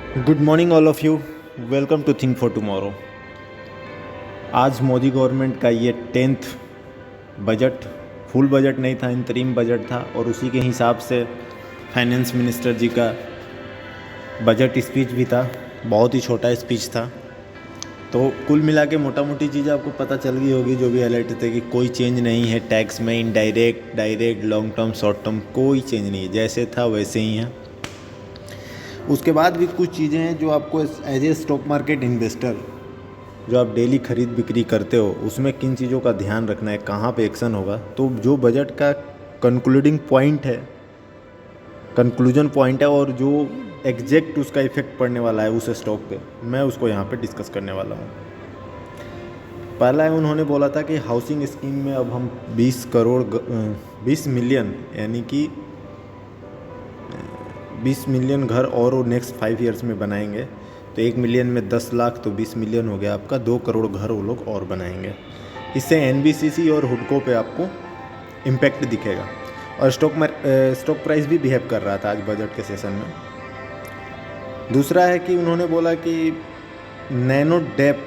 Good morning all of you. Welcome to think for tomorrow. आज Modi government का ये 10th budget, full budget नहीं था, इंतरिम बजट था और उसी के हिसाब से फाइनेंस मिनिस्टर जी का बजट स्पीच भी था। बहुत ही छोटा स्पीच था। तो कुल मिला के मोटा मोटी चीज़ें आपको पता चल गई होगी जो भी हाईलाइट थे कि कोई चेंज नहीं है टैक्स में, indirect, direct, long term, short term, कोई चेंज नहीं है, जैसे था वैसे ही है। उसके बाद भी कुछ चीज़ें हैं जो आपको as a stock market investor जो आप डेली खरीद बिक्री करते हो उसमें किन चीज़ों का ध्यान रखना है, कहाँ पे एक्शन होगा। तो जो बजट का कंक्लूडिंग पॉइंट है, कंक्लूजन पॉइंट है और जो एग्जैक्ट उसका इफेक्ट पड़ने वाला है उस स्टॉक पे, मैं उसको यहाँ पे डिस्कस करने वाला हूँ। पहला है, उन्होंने बोला था कि हाउसिंग स्कीम में अब हम 20 मिलियन यानी कि 20 मिलियन घर और नेक्स्ट 5 ईयर्स में बनाएंगे। तो 1 मिलियन में 10 लाख, तो 20 मिलियन हो गया आपका, 2 करोड़ घर वो लोग और बनाएंगे। इससे एनबीसीसी और हुडको पे आपको इम्पैक्ट दिखेगा। और स्टॉक प्राइस भी बिहेव कर रहा था आज बजट के सेशन में। दूसरा है कि उन्होंने बोला कि nano DAP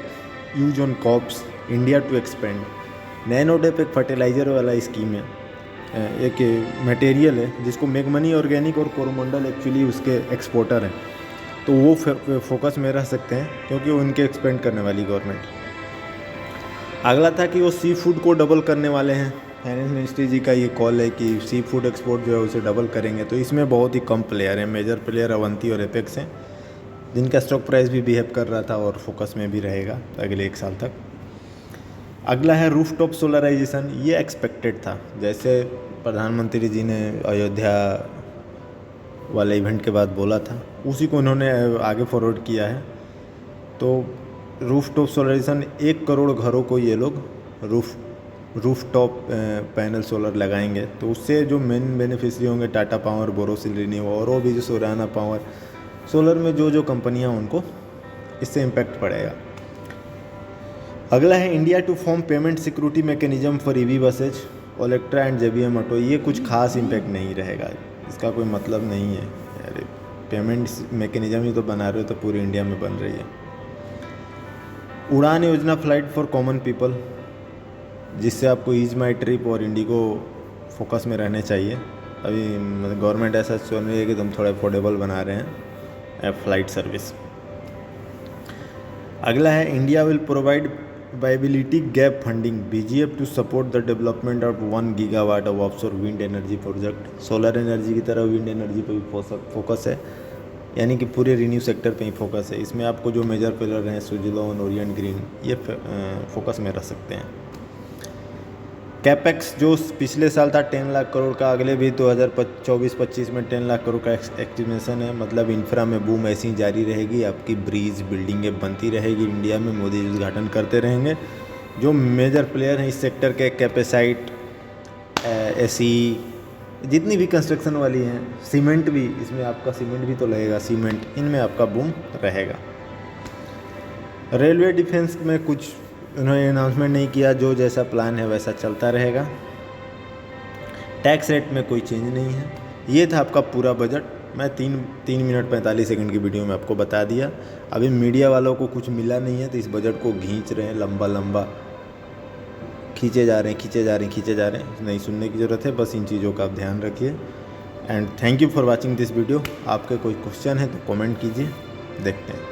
use on crops India to expand. Nano DAP एक फर्टिलाइज़र वाला स्कीम है, एक मटेरियल है जिसको मेगमनी ऑर्गेनिक और कोरोमंडल एक्चुअली उसके एक्सपोर्टर हैं। तो वो फोकस में रह सकते हैं क्योंकि वो उनके एक्सपेंड करने वाली गवर्नमेंट। अगला था कि वो सी फूड को डबल करने वाले हैं। फाइनेंस मिनिस्ट्री जी का ये कॉल है कि सी फूड एक्सपोर्ट जो है उसे डबल करेंगे। तो इसमें बहुत ही कम प्लेयर हैं, मेजर प्लेयर अवंती और एपेक्स हैं, जिनका स्टॉक प्राइस भी बिहेव कर रहा था और फोकस में भी रहेगा अगले 1 साल तक। अगला है रूफ टॉप सोलराइजेशन। ये एक्सपेक्टेड था, जैसे प्रधानमंत्री जी ने अयोध्या वाले इवेंट के बाद बोला था, उसी को उन्होंने आगे फॉरवर्ड किया है। तो रूफ टॉप सोलराइजेशन 1 करोड़ घरों को ये लोग रूफ टॉप पैनल सोलर लगाएंगे। तो उससे जो मेन बेनिफिशियरी होंगे टाटा पावर, बोरोसिल रिन्यू और वो भी जो सोराना पावर, सोलर में जो कंपनियां, उनको इससे इम्पैक्ट पड़ेगा। अगला है India to form payment security mechanism for EV buses, Olectra and JBM auto. ये कुछ खास इम्पैक्ट नहीं रहेगा, इसका कोई मतलब नहीं है। अरे पेमेंट मैकेनिज्म ही तो बना रहे हो, तो पूरी इंडिया में बन रही है। उड़ान योजना, फ्लाइट फॉर कॉमन पीपल, जिससे आपको ईज माई ट्रिप और इंडिगो फोकस में रहने चाहिए। अभी गवर्नमेंट ऐसा सोच रही है कि तुम थोड़ा अफोर्डेबल बना रहे हैं फ्लाइट सर्विस। अगला है India will provide viability gap funding BGF to support the development of 1 gigawatt of offshore wind energy project. Solar energy की तरह विंड एनर्जी पे भी फोकस है, यानी कि पूरे रिन्यू सेक्टर पे ही फोकस है। इसमें आपको जो मेजर पिलर हैं, सुजलॉन, ओरिएंट ग्रीन, ये फोकस में रह सकते हैं। कैपेक्स जो पिछले साल था 10 लाख करोड़ का, अगले भी 2024-25 में 10 लाख करोड़ का एस्टिमेशन है। मतलब इंफ्रा में बूम ऐसी ही जारी रहेगी, आपकी ब्रिज बिल्डिंगें बनती रहेगी इंडिया में, मोदी उद्घाटन करते रहेंगे। जो मेजर प्लेयर हैं इस सेक्टर के, कैपेसाइट, एसी, जितनी भी कंस्ट्रक्शन वाली हैं, सीमेंट भी, इसमें आपका सीमेंट भी तो लगेगा, सीमेंट, इनमें आपका बूम रहेगा। रेलवे डिफेंस में कुछ उन्होंने अनाउंसमेंट नहीं किया, जो जैसा प्लान है वैसा चलता रहेगा। टैक्स रेट में कोई चेंज नहीं है। ये था आपका पूरा बजट। मैं 3 मिनट 45 सेकंड की वीडियो में आपको बता दिया। अभी मीडिया वालों को कुछ मिला नहीं है, तो इस बजट को खींच रहे हैं, लंबा लंबा खींचे जा रहे हैं। नहीं सुनने की ज़रूरत है, बस इन चीज़ों का आप ध्यान रखिए। And thank you for watching this video. आपके कोई क्वेश्चन है तो कमेंट कीजिए, देखते हैं।